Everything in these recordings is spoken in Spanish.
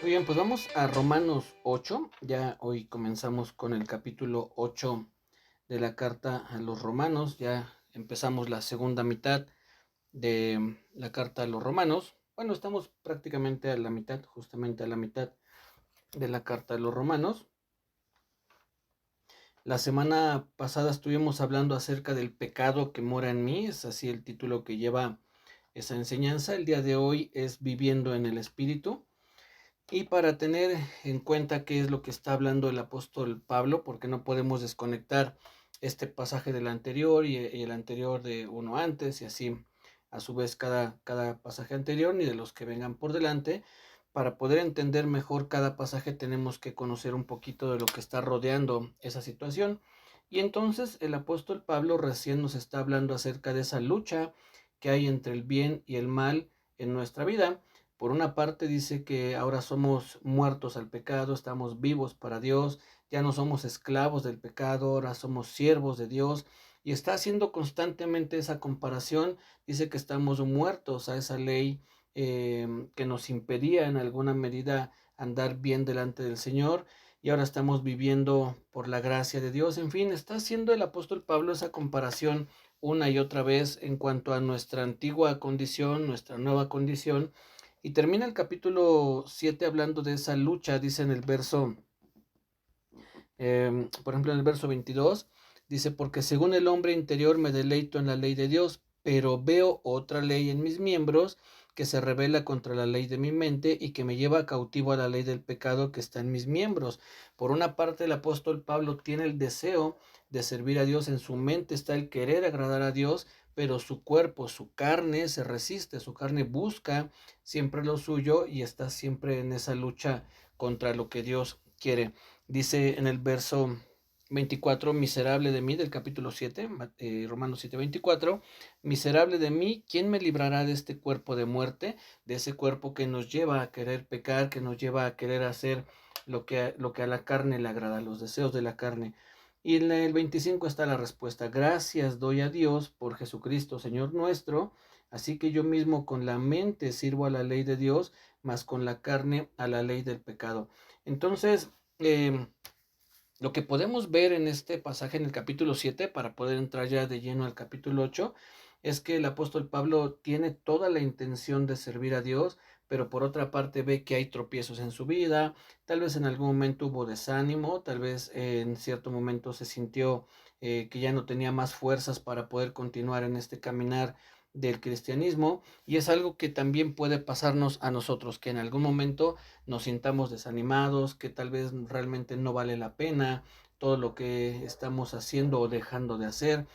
Muy bien, pues vamos a Romanos 8. Ya hoy comenzamos con el capítulo 8 de la carta a los romanos. Ya empezamos la segunda mitad de la carta a los romanos. Bueno, estamos prácticamente a la mitad, justamente a la mitad de la carta a los romanos. La semana pasada estuvimos hablando acerca del pecado que mora en mí. Es así el título que lleva esa enseñanza. El día de hoy es Viviendo en el Espíritu. Y para tener en cuenta qué es lo que está hablando el apóstol Pablo, porque no podemos desconectar este pasaje del anterior y el anterior de uno antes, y así a su vez cada pasaje anterior, ni de los que vengan por delante. Para poder entender mejor cada pasaje tenemos que conocer un poquito de lo que está rodeando esa situación. Y entonces el apóstol Pablo recién nos está hablando acerca de esa lucha que hay entre el bien y el mal en nuestra vida. Por una parte dice que ahora somos muertos al pecado, estamos vivos para Dios, ya no somos esclavos del pecado, ahora somos siervos de Dios, y está haciendo constantemente esa comparación. Dice que estamos muertos a esa ley que nos impedía en alguna medida andar bien delante del Señor, y ahora estamos viviendo por la gracia de Dios. En fin, está haciendo el apóstol Pablo esa comparación una y otra vez en cuanto a nuestra antigua condición, nuestra nueva condición. Y termina el capítulo 7 hablando de esa lucha. Dice en el verso, por ejemplo, en el verso 22, dice: porque según el hombre interior me deleito en la ley de Dios, pero veo otra ley en mis miembros que se rebela contra la ley de mi mente y que me lleva cautivo a la ley del pecado que está en mis miembros. Por una parte, el apóstol Pablo tiene el deseo de servir a Dios, en su mente está el querer agradar a Dios, pero su cuerpo, su carne se resiste, su carne busca siempre lo suyo y está siempre en esa lucha contra lo que Dios quiere. Dice en el verso 24: miserable de mí, del capítulo 7, Romanos 7:24, miserable de mí, ¿quién me librará de este cuerpo de muerte? De ese cuerpo que nos lleva a querer pecar, que nos lleva a querer hacer lo que a la carne le agrada, los deseos de la carne. Y en el 25 está la respuesta: gracias doy a Dios por Jesucristo, Señor nuestro, así que yo mismo con la mente sirvo a la ley de Dios, mas con la carne a la ley del pecado. Entonces, eh, lo que podemos ver en este pasaje en el capítulo 7, para poder entrar ya de lleno al capítulo 8, es que el apóstol Pablo tiene toda la intención de servir a Dios, pero por otra parte ve que hay tropiezos en su vida. Tal vez en algún momento hubo desánimo, tal vez en cierto momento se sintió que ya no tenía más fuerzas para poder continuar en este caminar del cristianismo, y es algo que también puede pasarnos a nosotros, que en algún momento nos sintamos desanimados, que tal vez realmente no vale la pena todo lo que estamos haciendo o dejando de hacer.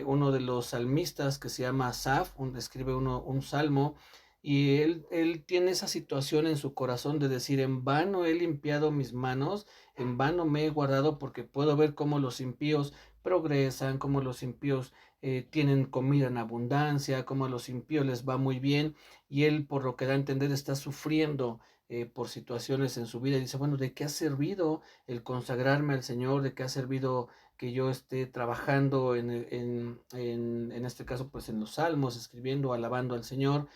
Uno de los salmistas, que se llama Asaf, escribe un salmo, y él tiene esa situación en su corazón de decir: en vano he limpiado mis manos, en vano me he guardado, porque puedo ver cómo los impíos progresan, cómo los impíos tienen comida en abundancia, cómo a los impíos les va muy bien, y él, por lo que da a entender, está sufriendo por situaciones en su vida, y dice: bueno, ¿de qué ha servido el consagrarme al Señor? ¿De qué ha servido que yo esté trabajando en este caso, pues en los salmos, escribiendo, alabando al Señor?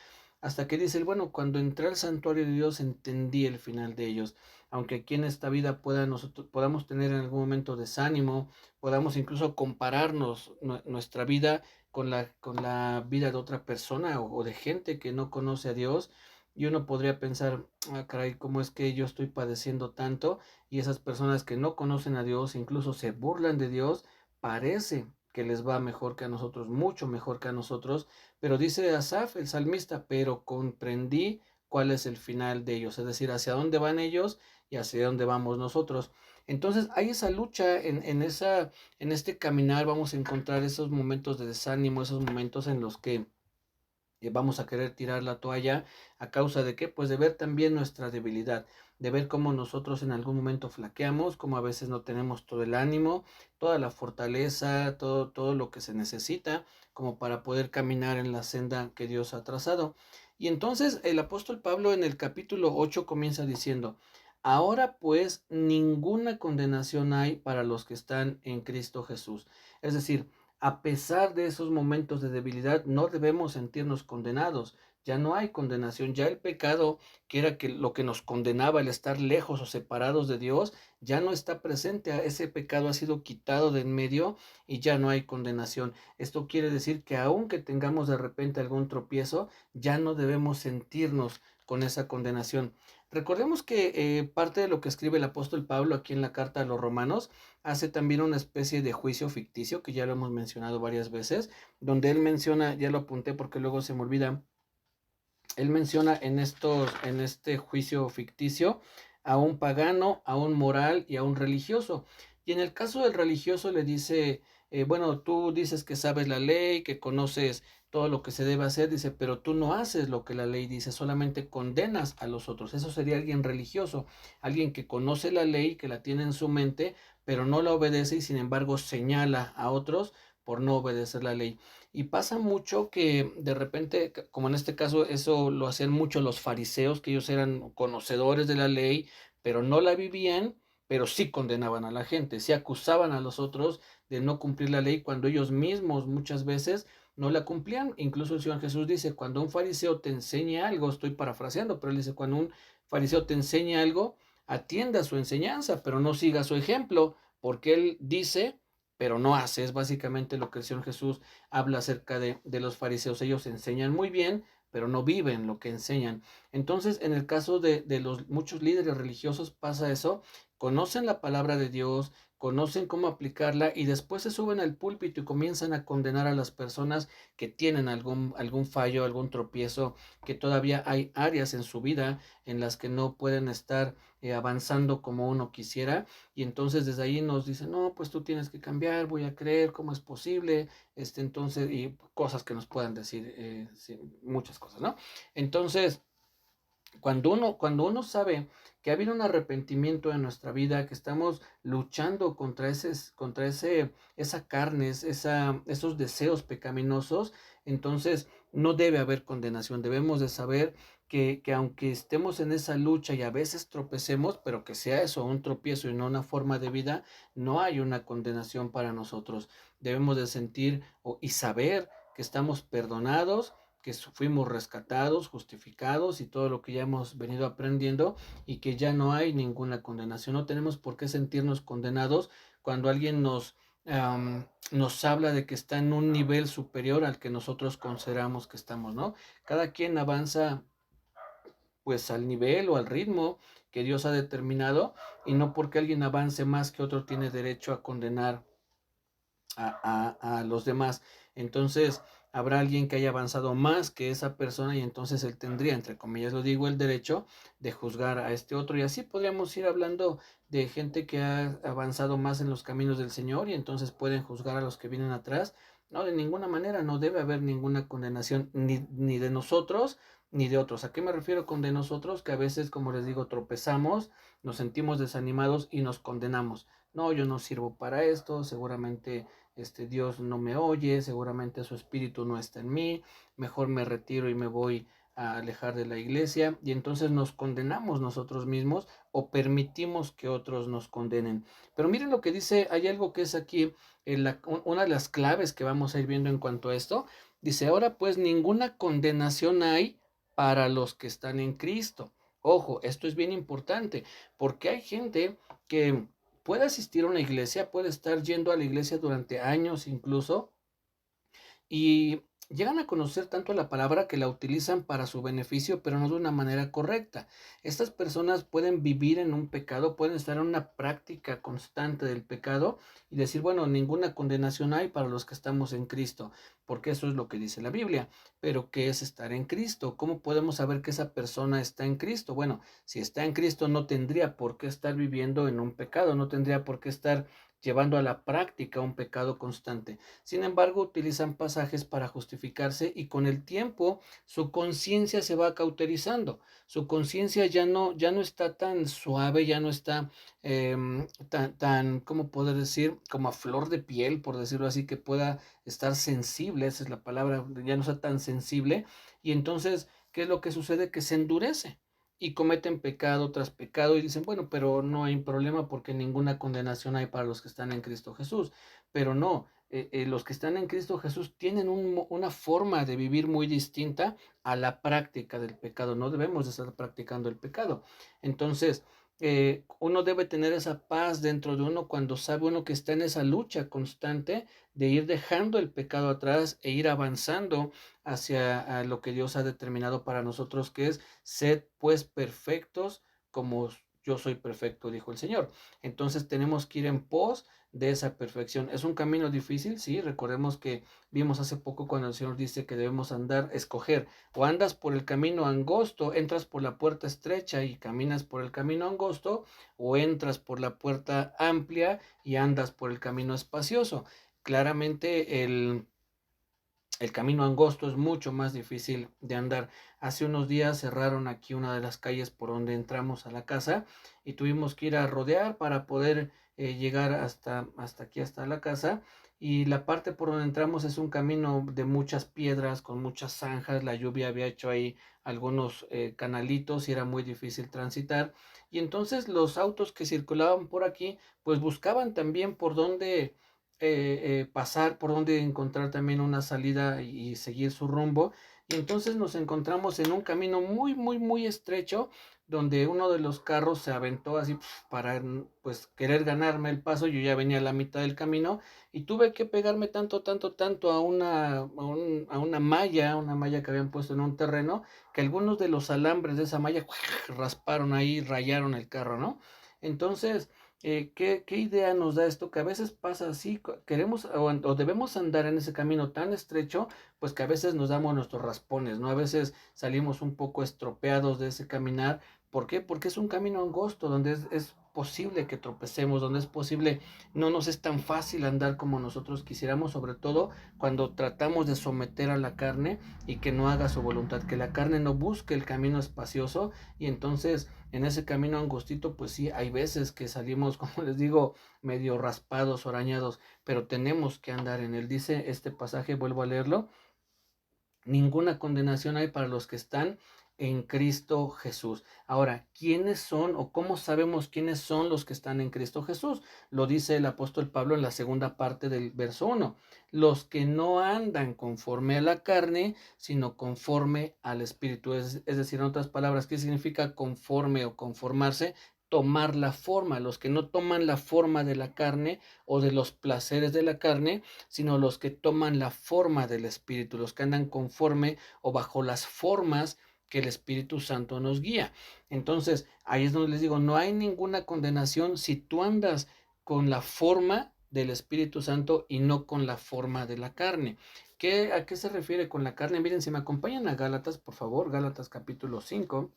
Hasta que dice: bueno, cuando entré al santuario de Dios entendí el final de ellos. Aunque aquí en esta vida nosotros podamos tener en algún momento desánimo, podamos incluso compararnos nuestra vida con la vida de otra persona o de gente que no conoce a Dios, y uno podría pensar: ah, caray, ¿cómo es que yo estoy padeciendo tanto? Y esas personas que no conocen a Dios, incluso se burlan de Dios, parece que les va mejor que a nosotros, mucho mejor que a nosotros. Pero dice Asaf, el salmista: pero comprendí cuál es el final de ellos, es decir, hacia dónde van ellos y hacia dónde vamos nosotros. Entonces hay esa lucha en este caminar. Vamos a encontrar esos momentos de desánimo, esos momentos en los que vamos a querer tirar la toalla. ¿A causa de qué? Pues de ver también nuestra debilidad, de ver cómo nosotros en algún momento flaqueamos, cómo a veces no tenemos todo el ánimo, toda la fortaleza, todo lo que se necesita como para poder caminar en la senda que Dios ha trazado. Y entonces el apóstol Pablo en el capítulo 8 comienza diciendo: ahora pues ninguna condenación hay para los que están en Cristo Jesús. Es decir, a pesar de esos momentos de debilidad, no debemos sentirnos condenados. ya no hay condenación, ya el pecado, que era que lo que nos condenaba, el estar lejos o separados de Dios, ya no está presente, ese pecado ha sido quitado de en medio y ya no hay condenación. Esto quiere decir que aunque tengamos de repente algún tropiezo, ya no debemos sentirnos con esa condenación. Recordemos que parte de lo que escribe el apóstol Pablo aquí en la carta a los Romanos hace también una especie de juicio ficticio, que ya lo hemos mencionado varias veces, donde él menciona, ya lo apunté porque luego se me olvida, él menciona en este juicio ficticio a un pagano, a un moral y a un religioso. Y en el caso del religioso le dice, bueno, tú dices que sabes la ley, que conoces todo lo que se debe hacer, dice, pero tú no haces lo que la ley dice, solamente condenas a los otros. Eso sería alguien religioso, alguien que conoce la ley, que la tiene en su mente, pero no la obedece y sin embargo señala a otros por no obedecer la ley. Y pasa mucho que de repente, como en este caso, eso lo hacían mucho los fariseos, que ellos eran conocedores de la ley, pero no la vivían, pero sí condenaban a la gente, sí acusaban a los otros de no cumplir la ley cuando ellos mismos muchas veces no la cumplían. Incluso el Señor Jesús dice, cuando un fariseo te enseña algo, estoy parafraseando, pero él dice, cuando un fariseo te enseña algo, atienda a su enseñanza, pero no siga su ejemplo, porque él dice pero no hace. Es básicamente lo que el Señor Jesús habla acerca de los fariseos. Ellos enseñan muy bien, pero no viven lo que enseñan. Entonces, en el caso de los muchos líderes religiosos pasa eso, conocen la palabra de Dios, conocen cómo aplicarla y después se suben al púlpito y comienzan a condenar a las personas que tienen algún fallo, algún tropiezo, que todavía hay áreas en su vida en las que no pueden estar avanzando como uno quisiera y entonces desde ahí nos dicen, no, pues tú tienes que cambiar, voy a creer, ¿cómo es posible? Entonces, y cosas que nos puedan decir, sí, muchas cosas, ¿no? Entonces, cuando uno sabe que ha habido un arrepentimiento en nuestra vida, que estamos luchando esa carne, esos deseos pecaminosos, entonces no debe haber condenación. Debemos de saber que aunque estemos en esa lucha y a veces tropecemos, pero que sea eso, un tropiezo y no una forma de vida, no hay una condenación para nosotros. Debemos de sentir y saber que estamos perdonados, que fuimos rescatados, justificados y todo lo que ya hemos venido aprendiendo y que ya no hay ninguna condenación. No tenemos por qué sentirnos condenados cuando alguien nos habla de que está en un nivel superior al que nosotros consideramos que estamos, ¿no? Cada quien avanza pues al nivel o al ritmo que Dios ha determinado y no porque alguien avance más que otro tiene derecho a condenar a los demás. Entonces, habrá alguien que haya avanzado más que esa persona y entonces él tendría, entre comillas lo digo, el derecho de juzgar a este otro. Y así podríamos ir hablando de gente que ha avanzado más en los caminos del Señor y entonces pueden juzgar a los que vienen atrás. No, de ninguna manera, no debe haber ninguna condenación ni de nosotros ni de otros. ¿A qué me refiero con de nosotros? Que a veces, como les digo, tropezamos, nos sentimos desanimados y nos condenamos. No, yo no sirvo para esto, seguramente Dios no me oye, seguramente su espíritu no está en mí, mejor me retiro y me voy a alejar de la iglesia y entonces nos condenamos nosotros mismos o permitimos que otros nos condenen. Pero miren lo que dice, hay algo que es aquí, una de las claves que vamos a ir viendo en cuanto a esto, dice, ahora pues ninguna condenación hay para los que están en Cristo. Ojo, esto es bien importante, porque hay gente que puede asistir a una iglesia, puede estar yendo a la iglesia durante años incluso, y llegan a conocer tanto la palabra que la utilizan para su beneficio, pero no de una manera correcta. Estas personas pueden vivir en un pecado, pueden estar en una práctica constante del pecado y decir, bueno, ninguna condenación hay para los que estamos en Cristo, porque eso es lo que dice la Biblia. Pero ¿qué es estar en Cristo? ¿Cómo podemos saber que esa persona está en Cristo? Bueno, si está en Cristo no tendría por qué estar viviendo en un pecado, no tendría por qué estar llevando a la práctica un pecado constante. Sin embargo, utilizan pasajes para justificarse y con el tiempo su conciencia se va cauterizando. Su conciencia ya no está tan suave, ya no está ¿cómo poder decir? Como a flor de piel, por decirlo así, que pueda estar sensible, esa es la palabra, ya no está tan sensible. Y entonces, ¿qué es lo que sucede? Que se endurece y cometen pecado tras pecado y dicen, bueno, pero no hay problema porque ninguna condenación hay para los que están en Cristo Jesús. Pero no, los que están en Cristo Jesús tienen una forma de vivir muy distinta a la práctica del pecado. No debemos de estar practicando el pecado. Entonces, uno debe tener esa paz dentro de uno cuando sabe uno que está en esa lucha constante de ir dejando el pecado atrás e ir avanzando hacia lo que Dios ha determinado para nosotros, que es sed pues perfectos como yo soy perfecto, dijo el Señor. Entonces tenemos que ir en pos de esa perfección. ¿Es un camino difícil? Sí, recordemos que vimos hace poco cuando el Señor dice que debemos andar, escoger, o andas por el camino angosto, entras por la puerta estrecha y caminas por el camino angosto, o entras por la puerta amplia y andas por el camino espacioso. Claramente el camino angosto es mucho más difícil de andar. Hace unos días cerraron aquí una de las calles por donde entramos a la casa y tuvimos que ir a rodear para poder llegar hasta aquí, hasta la casa. Y la parte por donde entramos es un camino de muchas piedras, con muchas zanjas. La lluvia había hecho ahí algunos canalitos y era muy difícil transitar. Y entonces los autos que circulaban por aquí, pues buscaban también por dónde pasar, por donde encontrar también una salida y seguir su rumbo. Y entonces nos encontramos en un camino muy, muy, muy estrecho, donde uno de los carros se aventó así para pues querer ganarme el paso. Yo ya venía a la mitad del camino y tuve que pegarme tanto, tanto, tanto a una malla que habían puesto en un terreno, que algunos de los alambres de esa malla rasparon ahí, rayaron el carro, ¿no? Entonces, ¿qué idea nos da esto? Que a veces pasa así, queremos o debemos andar en ese camino tan estrecho, pues que a veces nos damos nuestros raspones, ¿no? A veces salimos un poco estropeados de ese caminar. ¿Por qué? Porque es un camino angosto, donde es posible que tropecemos, donde es posible, no nos es tan fácil andar como nosotros quisiéramos, sobre todo cuando tratamos de someter a la carne y que no haga su voluntad, que la carne no busque el camino espacioso y entonces en ese camino angostito, pues sí, hay veces que salimos, como les digo, medio raspados o arañados, pero tenemos que andar en él. Dice este pasaje, vuelvo a leerlo: ninguna condenación hay para los que están en Cristo Jesús. Ahora, ¿quiénes son o cómo sabemos quiénes son los que están en Cristo Jesús? Lo dice el apóstol Pablo en la segunda parte del verso 1. Los que no andan conforme a la carne, sino conforme al Espíritu. Es decir, en otras palabras, ¿qué significa conforme o conformarse? Tomar la forma. Los que no toman la forma de la carne o de los placeres de la carne, sino los que toman la forma del Espíritu, los que andan conforme o bajo las formas que el Espíritu Santo nos guía. Entonces, ahí es donde les digo, no hay ninguna condenación si tú andas con la forma del Espíritu Santo y no con la forma de la carne. ¿A qué se refiere con la carne? Miren, si me acompañan a Gálatas, por favor, Gálatas capítulo 5.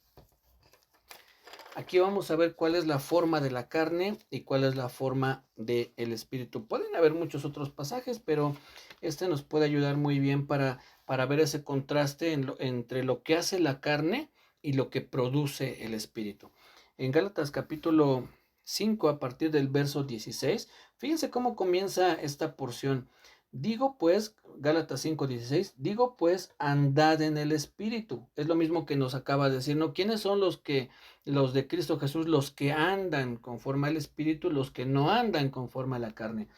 Aquí vamos a ver cuál es la forma de la carne y cuál es la forma del espíritu. Pueden haber muchos otros pasajes, pero este nos puede ayudar muy bien para ver ese contraste entre lo que hace la carne y lo que produce el espíritu. En Gálatas capítulo 5, a partir del verso 16, fíjense cómo comienza esta porción. Digo pues, Gálatas 5:16, digo pues, andad en el espíritu. Es lo mismo que nos acaba de decir, ¿no? ¿Quiénes son los de Cristo Jesús, los que andan conforme al Espíritu, los que no andan conforme a la carne?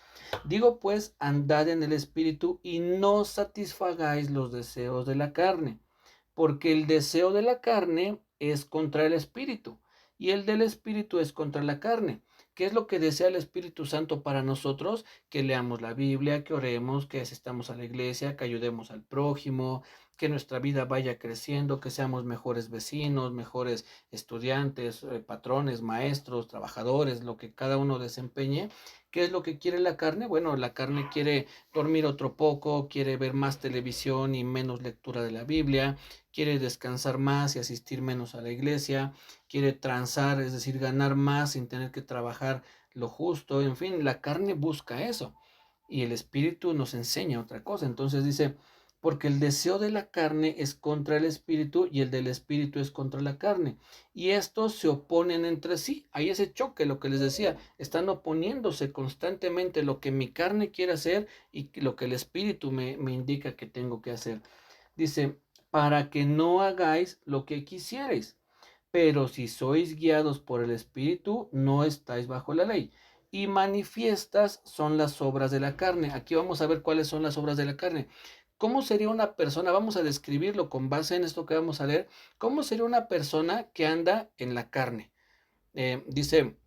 Digo pues, andad en el Espíritu y no satisfagáis los deseos de la carne, porque el deseo de la carne es contra el Espíritu y el del Espíritu es contra la carne. ¿Qué es lo que desea el Espíritu Santo para nosotros? Que leamos la Biblia, que oremos, que asistamos a la iglesia, que ayudemos al prójimo, que nuestra vida vaya creciendo, que seamos mejores vecinos, mejores estudiantes, patrones, maestros, trabajadores, lo que cada uno desempeñe. ¿Qué es lo que quiere la carne? Bueno, la carne quiere dormir otro poco, quiere ver más televisión y menos lectura de la Biblia, quiere descansar más y asistir menos a la iglesia, quiere transar, es decir, ganar más sin tener que trabajar lo justo. En fin, la carne busca eso y el espíritu nos enseña otra cosa. Entonces dice, porque el deseo de la carne es contra el espíritu y el del espíritu es contra la carne. Y estos se oponen entre sí. Hay ese choque, lo que les decía, están oponiéndose constantemente lo que mi carne quiere hacer y lo que el espíritu me indica que tengo que hacer. Dice, para que no hagáis lo que quisierais. Pero si sois guiados por el Espíritu, no estáis bajo la ley. y manifiestas son las obras de la carne. Aquí vamos a ver cuáles son las obras de la carne. ¿Cómo sería una persona? Vamos a describirlo con base en esto que vamos a leer. ¿Cómo sería una persona que anda en la carne? Dice,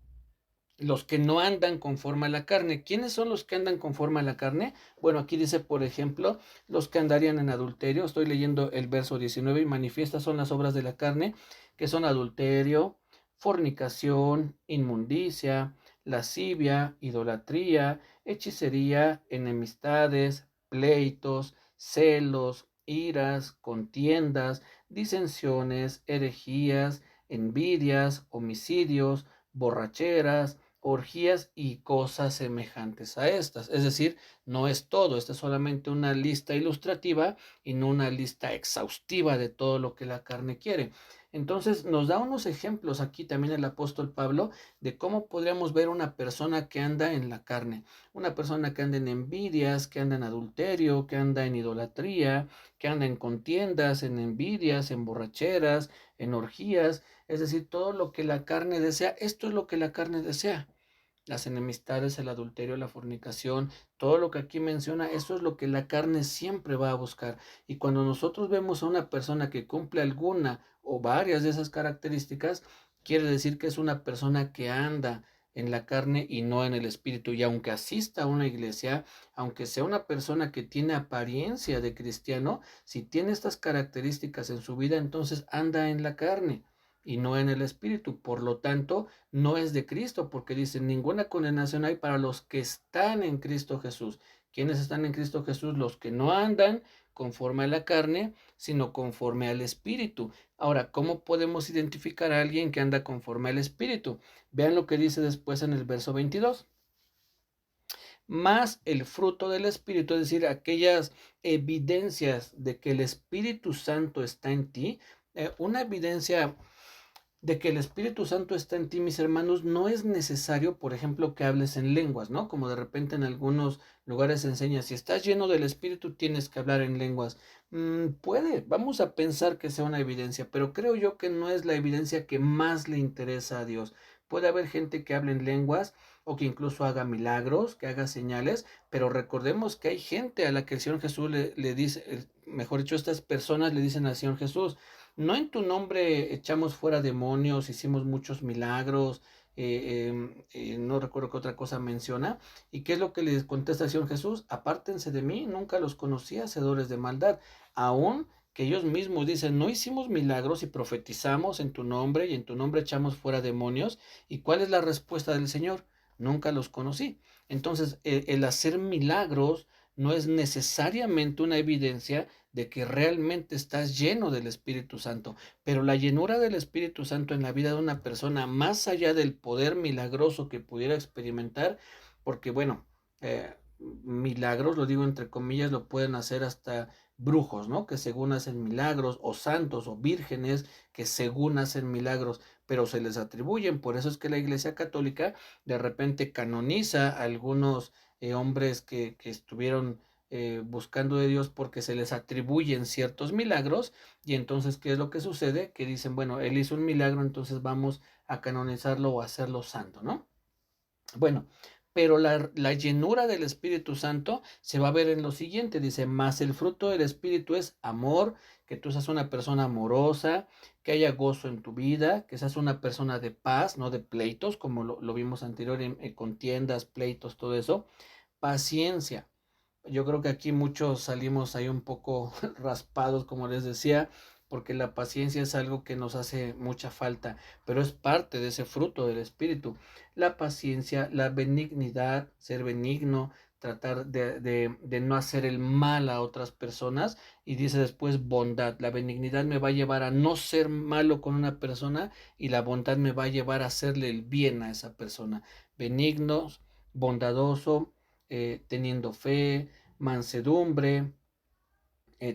los que no andan conforme a la carne. ¿Quiénes son los que andan conforme a la carne? Bueno, aquí dice, por ejemplo, los que andarían en adulterio. Estoy leyendo el verso 19 y manifiestas son las obras de la carne, que son adulterio, fornicación, inmundicia, lascivia, idolatría, hechicería, enemistades, pleitos, celos, iras, contiendas, disensiones, herejías, envidias, homicidios, borracheras, orgías y cosas semejantes a estas. Es decir, no es todo, esta es solamente una lista ilustrativa y no una lista exhaustiva de todo lo que la carne quiere. Entonces nos da unos ejemplos aquí también el apóstol Pablo de cómo podríamos ver una persona que anda en la carne, una persona que anda en envidias, que anda en adulterio, que anda en idolatría, que anda en contiendas, en envidias, en borracheras, en orgías, es decir, todo lo que la carne desea, esto es lo que la carne desea. Las enemistades, el adulterio, la fornicación, todo lo que aquí menciona, eso es lo que la carne siempre va a buscar. Y cuando nosotros vemos a una persona que cumple alguna o varias de esas características, quiere decir que es una persona que anda en la carne y no en el espíritu. Y aunque asista a una iglesia, aunque sea una persona que tiene apariencia de cristiano, si tiene estas características en su vida, entonces anda en la carne y no en el espíritu. Por lo tanto, no es de Cristo, porque dice, ninguna condenación hay para los que están en Cristo Jesús. ¿Quiénes están en Cristo Jesús? Los que no andan conforme a la carne, sino conforme al espíritu. Ahora, ¿cómo podemos identificar a alguien que anda conforme al espíritu? Vean lo que dice después en el verso 22. Más el fruto del espíritu, es decir, aquellas evidencias de que el Espíritu Santo está en ti. Una evidencia de que el Espíritu Santo está en ti, mis hermanos, no es necesario, por ejemplo, que hables en lenguas, ¿no? Como de repente en algunos lugares se enseña, si estás lleno del Espíritu tienes que hablar en lenguas. Puede, vamos a pensar que sea una evidencia, pero creo yo que no es la evidencia que más le interesa a Dios. Puede haber gente que hable en lenguas o que incluso haga milagros, que haga señales, pero recordemos que hay gente a la que el Señor Jesús le dice, mejor dicho, estas personas le dicen al Señor Jesús, no en tu nombre echamos fuera demonios, hicimos muchos milagros, no recuerdo qué otra cosa menciona. ¿Y qué es lo que les contesta el Señor Jesús? Apártense de mí, nunca los conocí, hacedores de maldad. Aún que ellos mismos dicen, no hicimos milagros y profetizamos en tu nombre y en tu nombre echamos fuera demonios. ¿Y cuál es la respuesta del Señor? Nunca los conocí. Entonces, el hacer milagros no es necesariamente una evidencia de que realmente estás lleno del Espíritu Santo, pero la llenura del Espíritu Santo en la vida de una persona, más allá del poder milagroso que pudiera experimentar, porque bueno, milagros, lo digo entre comillas, lo pueden hacer hasta brujos, ¿no? Que según hacen milagros, o santos, o vírgenes, que según hacen milagros, pero se les atribuyen. Por eso es que la Iglesia Católica de repente canoniza a algunos hombres que estuvieron buscando de Dios porque se les atribuyen ciertos milagros. Y entonces, ¿qué es lo que sucede? Que dicen, bueno, él hizo un milagro, entonces vamos a canonizarlo o hacerlo santo, ¿no? Bueno, pero la llenura del Espíritu Santo se va a ver en lo siguiente, dice, más el fruto del Espíritu es amor, que tú seas una persona amorosa, que haya gozo en tu vida, que seas una persona de paz, no de pleitos, como lo vimos anterior en contiendas, pleitos, todo eso, paciencia. Yo creo que aquí muchos salimos ahí un poco raspados, como les decía, porque la paciencia es algo que nos hace mucha falta, pero es parte de ese fruto del Espíritu. La paciencia, la benignidad, ser benigno, tratar de no hacer el mal a otras personas. Y dice después bondad. La benignidad me va a llevar a no ser malo con una persona y la bondad me va a llevar a hacerle el bien a esa persona. Benignos, bondadoso, teniendo fe, mansedumbre,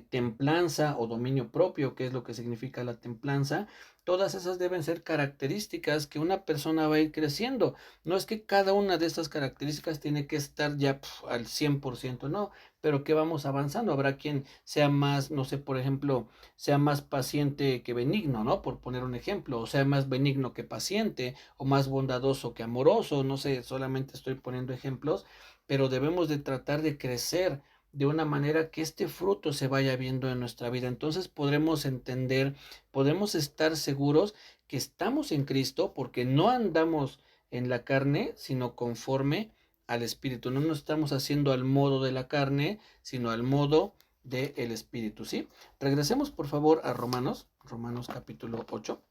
templanza o dominio propio, que es lo que significa la templanza. Todas esas deben ser características que una persona va a ir creciendo. No es que cada una de estas características tiene que estar ya al 100%, no, pero que vamos avanzando. Habrá quien sea más, no sé, por ejemplo, sea más paciente que benigno, ¿no? Por poner un ejemplo, o sea más benigno que paciente, o más bondadoso que amoroso, no sé, solamente estoy poniendo ejemplos, pero debemos de tratar de crecer de una manera que este fruto se vaya viendo en nuestra vida. Entonces podremos entender, podemos estar seguros que estamos en Cristo porque no andamos en la carne, sino conforme al Espíritu. No nos estamos haciendo al modo de la carne, sino al modo del Espíritu, ¿sí? Regresemos por favor a Romanos, Romanos capítulo 8.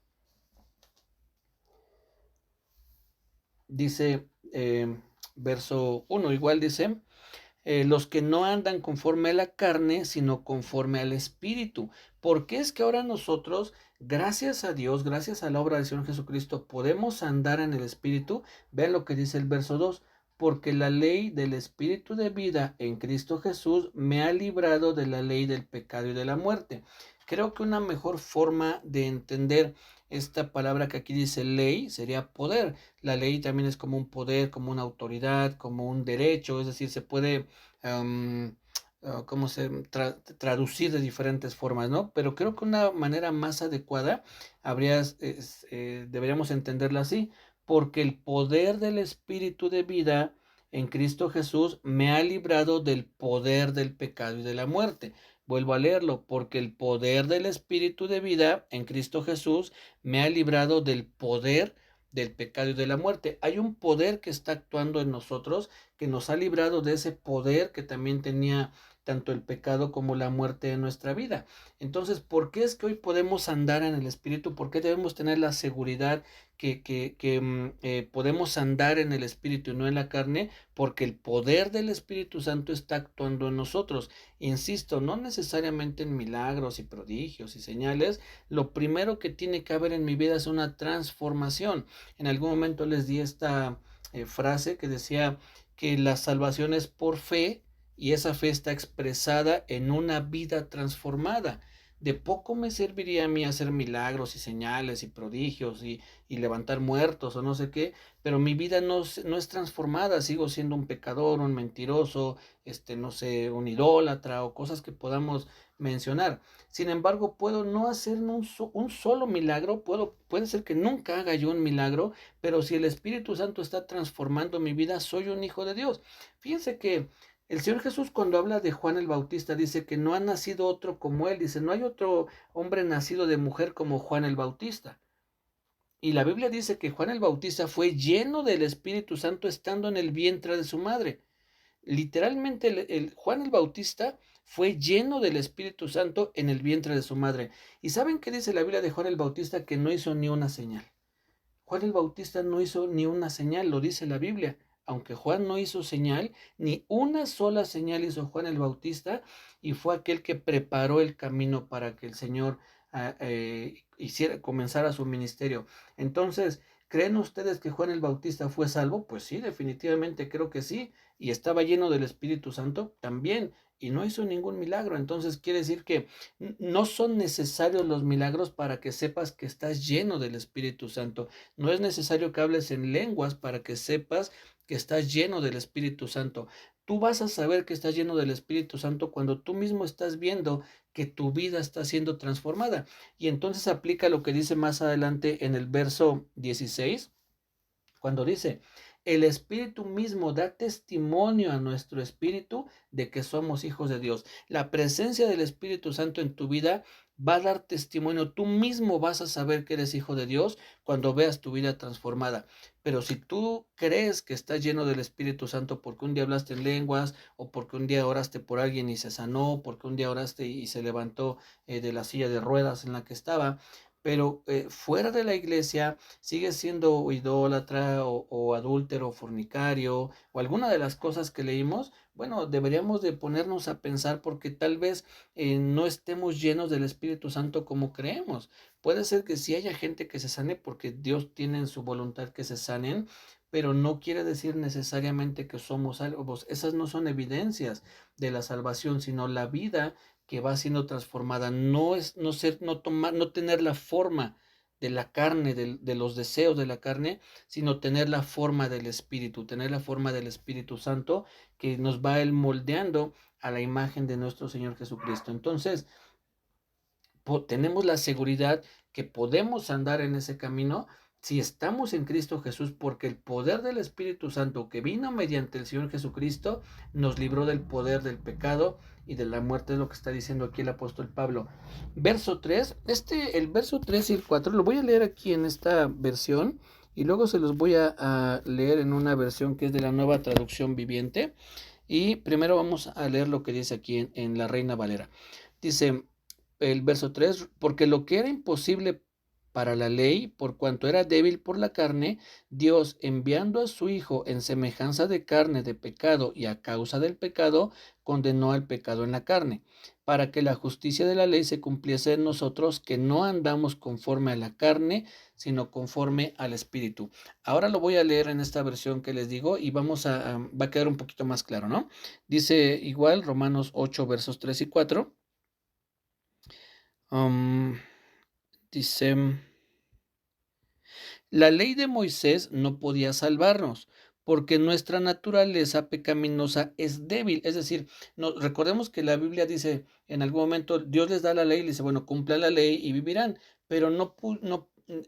Dice, verso 1, igual dice, los que no andan conforme a la carne, sino conforme al Espíritu. Porque es que ahora nosotros, gracias a Dios, gracias a la obra del Señor Jesucristo, podemos andar en el Espíritu? Vean lo que dice el verso 2. Porque la ley del Espíritu de vida en Cristo Jesús me ha librado de la ley del pecado y de la muerte. Creo que una mejor forma de entender esta palabra que aquí dice ley sería poder. La ley también es como un poder, como una autoridad, como un derecho, es decir, se puede ¿cómo se traducir de diferentes formas, ¿no? Pero creo que una manera más adecuada deberíamos entenderla así, porque el poder del Espíritu de vida en Cristo Jesús me ha librado del poder del pecado y de la muerte. Vuelvo a leerlo, porque el poder del Espíritu de vida en Cristo Jesús me ha librado del poder del pecado y de la muerte. Hay un poder que está actuando en nosotros, que nos ha librado de ese poder que también tenía tanto el pecado como la muerte en nuestra vida. Entonces, ¿por qué es que hoy podemos andar en el Espíritu? ¿Por qué debemos tener la seguridad que podemos andar en el Espíritu y no en la carne? Porque el poder del Espíritu Santo está actuando en nosotros. Insisto, no necesariamente en milagros y prodigios y señales. Lo primero que tiene que haber en mi vida es una transformación. En algún momento les di esta frase que decía que la salvación es por fe, y esa fe está expresada en una vida transformada. De poco me serviría a mí hacer milagros y señales y prodigios y levantar muertos o no sé qué, pero mi vida no es transformada, sigo siendo un pecador, un mentiroso, no sé, un idólatra o cosas que podamos mencionar. Sin embargo, puedo no hacer un solo milagro, puede ser que nunca haga yo un milagro, pero si el Espíritu Santo está transformando mi vida, soy un hijo de Dios. Fíjense que el Señor Jesús, cuando habla de Juan el Bautista, dice que no ha nacido otro como él. Dice, no hay otro hombre nacido de mujer como Juan el Bautista. Y la Biblia dice que Juan el Bautista fue lleno del Espíritu Santo estando en el vientre de su madre. Literalmente Juan el Bautista fue lleno del Espíritu Santo en el vientre de su madre. ¿Y saben qué dice la Biblia de Juan el Bautista? Que no hizo ni una señal. Juan el Bautista no hizo ni una señal, lo dice la Biblia. Aunque Juan no hizo señal, ni una sola señal hizo Juan el Bautista, y fue aquel que preparó el camino para que el Señor comenzara su ministerio. Entonces, ¿creen ustedes que Juan el Bautista fue salvo? Pues sí, definitivamente creo que sí. Y estaba lleno del Espíritu Santo también. Y no hizo ningún milagro. Entonces quiere decir que no son necesarios los milagros para que sepas que estás lleno del Espíritu Santo. No es necesario que hables en lenguas para que sepas que estás lleno del Espíritu Santo. Tú vas a saber que estás lleno del Espíritu Santo cuando tú mismo estás viendo que tu vida está siendo transformada. Y entonces aplica lo que dice más adelante en el verso 16, cuando dice, el Espíritu mismo da testimonio a nuestro espíritu de que somos hijos de Dios. La presencia del Espíritu Santo en tu vida va a dar testimonio. Tú mismo vas a saber que eres hijo de Dios cuando veas tu vida transformada. Pero si tú crees que estás lleno del Espíritu Santo porque un día hablaste en lenguas, o porque un día oraste por alguien y se sanó, porque un día oraste y se levantó de la silla de ruedas en la que estaba, pero fuera de la iglesia sigues siendo idólatra o adúltero, fornicario o alguna de las cosas que leímos, bueno, deberíamos de ponernos a pensar porque tal vez no estemos llenos del Espíritu Santo como creemos. Puede ser que sí haya gente que se sane porque Dios tiene en su voluntad que se sanen, pero no quiere decir necesariamente que somos salvos. Esas no son evidencias de la salvación, sino la vida que va siendo transformada, no es no ser, no tomar, no tener la forma de la carne, de los deseos de la carne, sino tener la forma del Espíritu, tener la forma del Espíritu Santo que nos va él moldeando a la imagen de nuestro Señor Jesucristo. Entonces, tenemos la seguridad que podemos andar en ese camino si estamos en Cristo Jesús, porque el poder del Espíritu Santo que vino mediante el Señor Jesucristo nos libró del poder del pecado y de la muerte, es lo que está diciendo aquí el apóstol Pablo. Verso 3, el verso 3 y el 4 lo voy a leer aquí en esta versión y luego se los voy a leer en una versión que es de la Nueva Traducción Viviente. Y primero vamos a leer lo que dice aquí en la Reina Valera. Dice el verso 3, porque lo que era imposible para la ley, por cuanto era débil por la carne, Dios, enviando a su Hijo en semejanza de carne de pecado y a causa del pecado, condenó al pecado en la carne, para que la justicia de la ley se cumpliese en nosotros, que no andamos conforme a la carne, sino conforme al Espíritu. Ahora lo voy a leer en esta versión que les digo y va a quedar un poquito más claro, ¿no? Dice igual Romanos 8, versos 3 y 4. Dice, la ley de Moisés no podía salvarnos porque nuestra naturaleza pecaminosa es débil. Es decir, recordemos que la Biblia dice, en algún momento Dios les da la ley y les dice, bueno, cumplan la ley y vivirán, pero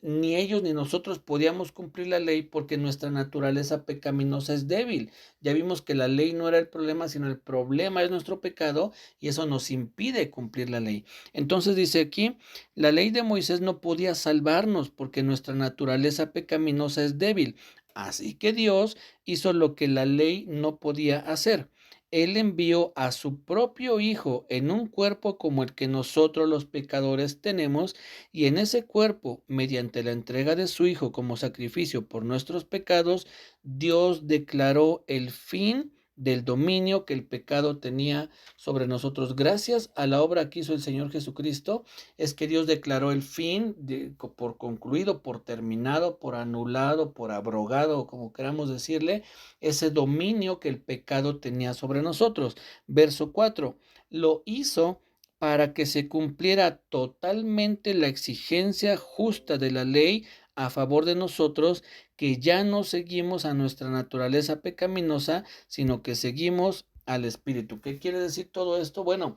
ni ellos ni nosotros podíamos cumplir la ley porque nuestra naturaleza pecaminosa es débil. Ya vimos que la ley no era el problema, sino el problema es nuestro pecado y eso nos impide cumplir la ley. Entonces dice aquí, la ley de Moisés no podía salvarnos porque nuestra naturaleza pecaminosa es débil. Así que Dios hizo lo que la ley no podía hacer. Él envió a su propio Hijo en un cuerpo como el que nosotros los pecadores tenemos, y en ese cuerpo, mediante la entrega de su Hijo como sacrificio por nuestros pecados, Dios declaró el fin del dominio que el pecado tenía sobre nosotros. Gracias a la obra que hizo el Señor Jesucristo, es que Dios declaró el fin por concluido, por terminado, por anulado, por abrogado, como queramos decirle, ese dominio que el pecado tenía sobre nosotros. Verso 4, lo hizo para que se cumpliera totalmente la exigencia justa de la ley a favor de nosotros, que ya no seguimos a nuestra naturaleza pecaminosa, sino que seguimos al Espíritu. ¿Qué quiere decir todo esto? Bueno,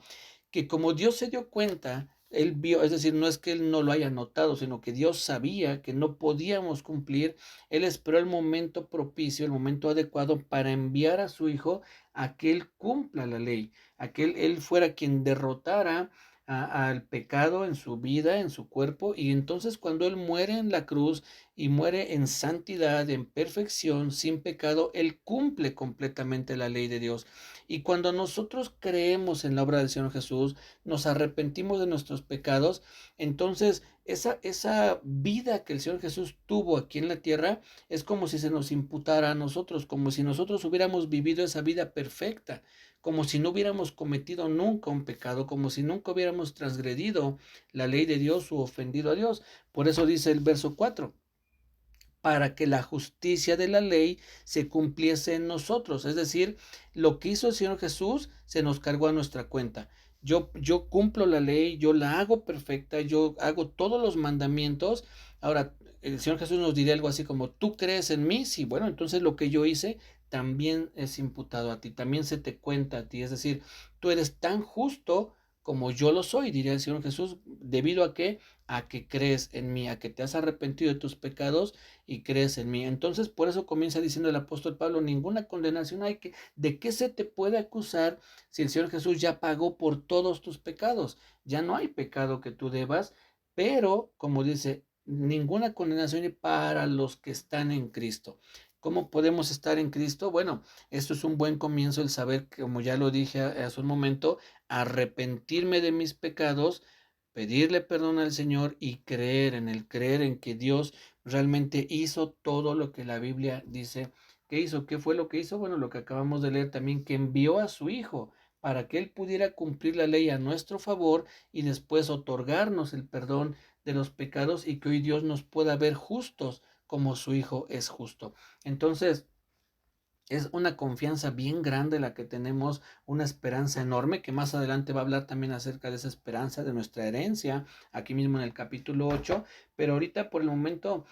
que como Dios se dio cuenta, él vio, es decir, no es que él no lo haya notado, sino que Dios sabía que no podíamos cumplir. Él esperó el momento propicio, el momento adecuado para enviar a su Hijo a que él cumpla la ley, a que él fuera quien derrotara al pecado en su vida, en su cuerpo, y entonces cuando él muere en la cruz y muere en santidad, en perfección, sin pecado, él cumple completamente la ley de Dios. Y cuando nosotros creemos en la obra del Señor Jesús, nos arrepentimos de nuestros pecados, entonces esa vida que el Señor Jesús tuvo aquí en la tierra es como si se nos imputara a nosotros, como si nosotros hubiéramos vivido esa vida perfecta, como si no hubiéramos cometido nunca un pecado, como si nunca hubiéramos transgredido la ley de Dios o ofendido a Dios. Por eso dice el verso 4, para que la justicia de la ley se cumpliese en nosotros. Es decir, lo que hizo el Señor Jesús se nos cargó a nuestra cuenta. Yo cumplo la ley, yo la hago perfecta, yo hago todos los mandamientos. Ahora, el Señor Jesús nos diría algo así como, ¿tú crees en mí? Sí, bueno, entonces lo que yo hice también es imputado a ti, también se te cuenta a ti. Es decir, tú eres tan justo como yo lo soy, diría el Señor Jesús, debido a que crees en mí, a que te has arrepentido de tus pecados y crees en mí. Entonces, por eso comienza diciendo el apóstol Pablo, ninguna condenación hay. ¿De qué se te puede acusar si el Señor Jesús ya pagó por todos tus pecados? Ya no hay pecado que tú debas, pero, como dice, ninguna condenación hay para los que están en Cristo. ¿Cómo podemos estar en Cristo? Bueno, esto es un buen comienzo, el saber, como ya lo dije hace un momento, arrepentirme de mis pecados, pedirle perdón al Señor y creer en que Dios realmente hizo todo lo que la Biblia dice que hizo. ¿Qué fue lo que hizo? Bueno, lo que acabamos de leer también, que envió a su Hijo para que Él pudiera cumplir la ley a nuestro favor y después otorgarnos el perdón de los pecados y que hoy Dios nos pueda ver justos como su Hijo es justo. Entonces, Es una confianza bien grande la que tenemos, una esperanza enorme, que más adelante va a hablar también acerca de esa esperanza, de nuestra herencia, aquí mismo en el capítulo 8. Pero ahorita por el momento,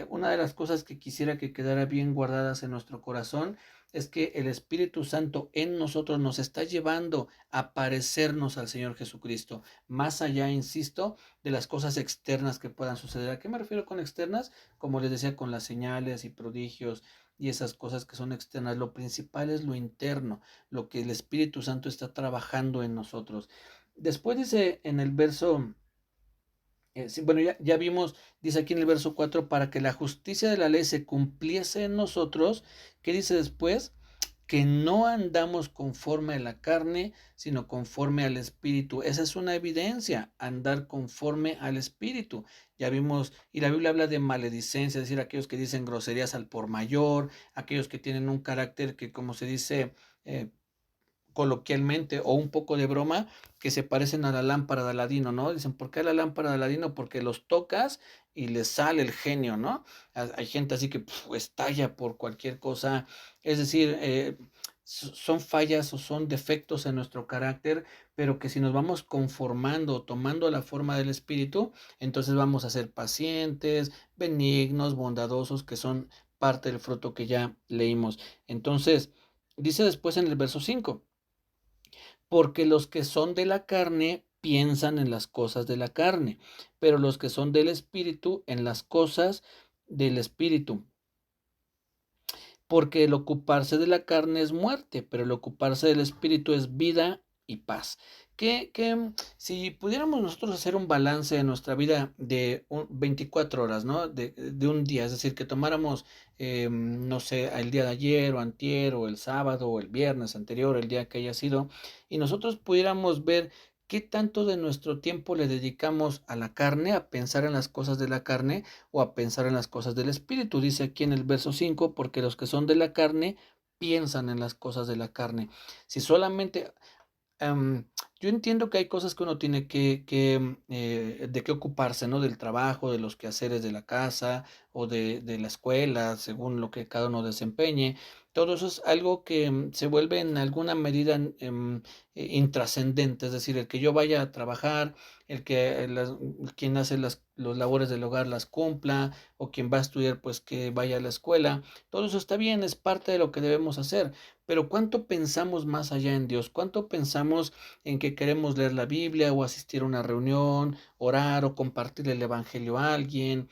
una de las cosas que quisiera que quedara bien guardadas en nuestro corazón es que el Espíritu Santo en nosotros nos está llevando a parecernos al Señor Jesucristo, más allá, insisto, de las cosas externas que puedan suceder. ¿A qué me refiero con externas? Como les decía, con las señales y prodigios y esas cosas que son externas. Lo principal es lo interno, lo que el Espíritu Santo está trabajando en nosotros. Después dice en el verso, sí, bueno, ya vimos, dice aquí en el verso 4, para que la justicia de la ley se cumpliese en nosotros. ¿Qué dice después? Que no andamos conforme a la carne, sino conforme al Espíritu. Esa es una evidencia, andar conforme al Espíritu. Ya vimos, y la Biblia habla de maledicencia, es decir, aquellos que dicen groserías al por mayor, aquellos que tienen un carácter que, como se dice, eh, coloquialmente o un poco de broma, que se parecen a la lámpara de Aladino, ¿no? Dicen, ¿por qué a la lámpara de Aladino? Porque los tocas y les sale el genio, ¿no? Hay gente así que estalla por cualquier cosa, es decir, son fallas o son defectos en nuestro carácter, pero que si nos vamos conformando, tomando la forma del Espíritu, entonces vamos a ser pacientes, benignos, bondadosos, que son parte del fruto que ya leímos. Entonces, dice después en el verso 5, porque los que son de la carne piensan en las cosas de la carne, pero los que son del Espíritu en las cosas del Espíritu. Porque el ocuparse de la carne es muerte, pero el ocuparse del Espíritu es vida y paz. Si pudiéramos nosotros hacer un balance de nuestra vida de 24 horas, ¿no? De un día, es decir, que tomáramos, no sé, el día de ayer o antier o el sábado o el viernes anterior, el día que haya sido, y nosotros pudiéramos ver qué tanto de nuestro tiempo le dedicamos a la carne, a pensar en las cosas de la carne, o a pensar en las cosas del Espíritu. Dice aquí en el verso 5, porque los que son de la carne piensan en las cosas de la carne. Si solamente yo entiendo que hay cosas que uno tiene de qué ocuparse, ¿no? Del trabajo, de los quehaceres de la casa o de la escuela, según lo que cada uno desempeñe. Todo eso es algo que se vuelve en alguna medida intrascendente, es decir, el que yo vaya a trabajar, quien hace los labores del hogar las cumpla, o quien va a estudiar, pues que vaya a la escuela. Todo eso está bien, es parte de lo que debemos hacer. Pero ¿cuánto pensamos más allá en Dios? ¿Cuánto pensamos en que queremos leer la Biblia o asistir a una reunión, orar o compartir el Evangelio a alguien,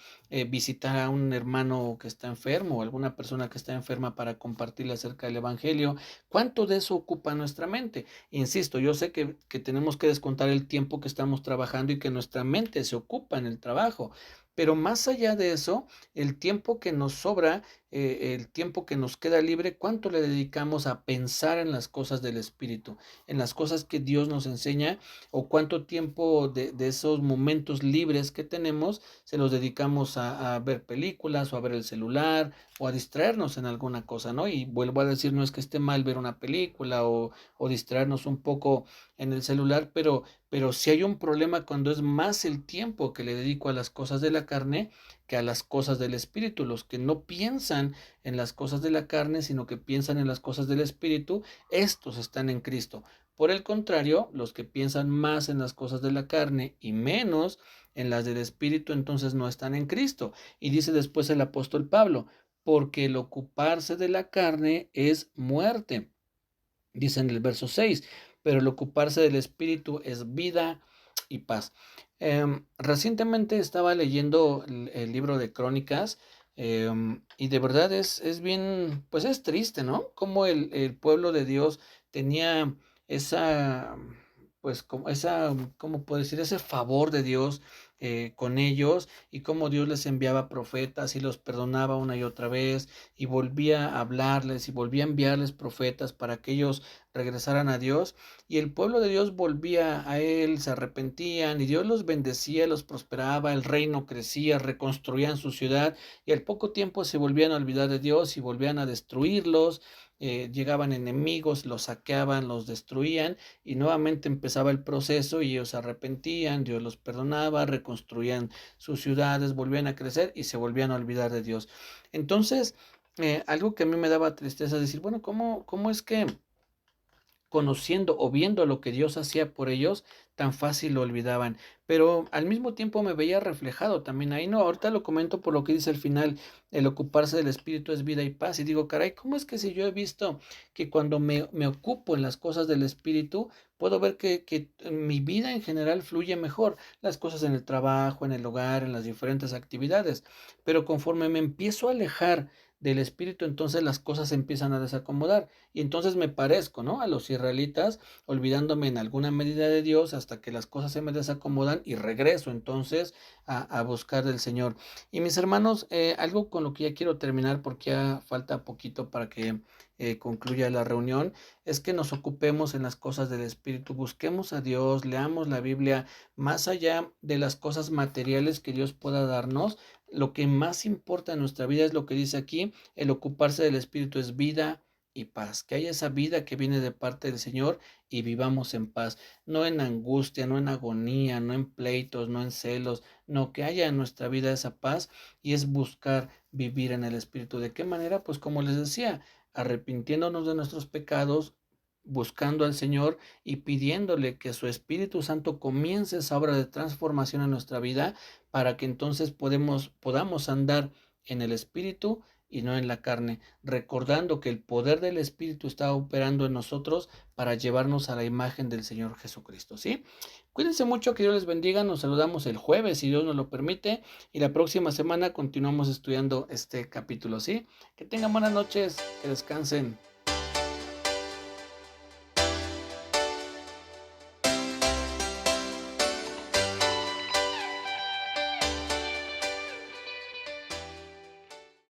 visitar a un hermano que está enfermo o alguna persona que está enferma para compartirle acerca del Evangelio? ¿Cuánto de eso ocupa nuestra mente? Insisto, yo sé que tenemos que descontar el tiempo que estamos trabajando y que nuestra mente se ocupa en el trabajo. Pero más allá de eso, el tiempo que nos sobra, el tiempo que nos queda libre, ¿cuánto le dedicamos a pensar en las cosas del Espíritu, en las cosas que Dios nos enseña? ¿O cuánto tiempo de esos momentos libres que tenemos se los dedicamos a ver películas o a ver el celular o a distraernos en alguna cosa, ¿no? Y vuelvo a decir, no es que esté mal ver una película o distraernos un poco en el celular, pero sí hay un problema cuando es más el tiempo que le dedico a las cosas de la carne que a las cosas del Espíritu. Los que no piensan en las cosas de la carne, sino que piensan en las cosas del Espíritu, estos están en Cristo. Por el contrario, los que piensan más en las cosas de la carne y menos en las del Espíritu, entonces no están en Cristo. Y dice después el apóstol Pablo, porque el ocuparse de la carne es muerte. Dice en el verso 6, pero el ocuparse del Espíritu es vida y paz. Recientemente estaba leyendo el libro de Crónicas, y de verdad es bien, pues es triste, ¿no? Como el pueblo de Dios tenía esa, pues como esa, ¿cómo puedo decir? Ese favor de Dios con ellos, y cómo Dios les enviaba profetas y los perdonaba una y otra vez y volvía a hablarles y volvía a enviarles profetas para que ellos regresaran a Dios, y el pueblo de Dios volvía a él, se arrepentían y Dios los bendecía, los prosperaba, el reino crecía, reconstruían su ciudad, y al poco tiempo se volvían a olvidar de Dios y volvían a destruirlos. Llegaban enemigos, los saqueaban, los destruían, y nuevamente empezaba el proceso y ellos se arrepentían, Dios los perdonaba, reconstruían sus ciudades, volvían a crecer y se volvían a olvidar de Dios. Entonces, algo que a mí me daba tristeza es decir, bueno, ¿cómo es que conociendo o viendo lo que Dios hacía por ellos, tan fácil lo olvidaban? Pero al mismo tiempo me veía reflejado también ahí, no, ahorita lo comento por lo que dice al final, el ocuparse del Espíritu es vida y paz, y digo, caray, ¿cómo es que si yo he visto que cuando me ocupo en las cosas del Espíritu, puedo ver que mi vida en general fluye mejor, las cosas en el trabajo, en el hogar, en las diferentes actividades, pero conforme me empiezo a alejar del Espíritu, entonces las cosas se empiezan a desacomodar. Y entonces me parezco, ¿no?, a los israelitas, olvidándome en alguna medida de Dios hasta que las cosas se me desacomodan y regreso entonces a buscar del Señor. Y mis hermanos, algo con lo que ya quiero terminar porque ya falta poquito para que concluya la reunión, es que nos ocupemos en las cosas del Espíritu, busquemos a Dios, leamos la Biblia, más allá de las cosas materiales que Dios pueda darnos. Lo que más importa en nuestra vida es lo que dice aquí, el ocuparse del Espíritu es vida y paz, que haya esa vida que viene de parte del Señor y vivamos en paz, no en angustia, no en agonía, no en pleitos, no en celos, no, que haya en nuestra vida esa paz, y es buscar vivir en el Espíritu. ¿De qué manera? Pues como les decía, arrepintiéndonos de nuestros pecados, buscando al Señor y pidiéndole que su Espíritu Santo comience esa obra de transformación en nuestra vida, para que entonces podamos andar en el Espíritu y no en la carne, recordando que el poder del Espíritu está operando en nosotros para llevarnos a la imagen del Señor Jesucristo, ¿sí? Cuídense mucho, que Dios les bendiga, nos saludamos el jueves, si Dios nos lo permite, y la próxima semana continuamos estudiando este capítulo, ¿sí? Que tengan buenas noches, que descansen.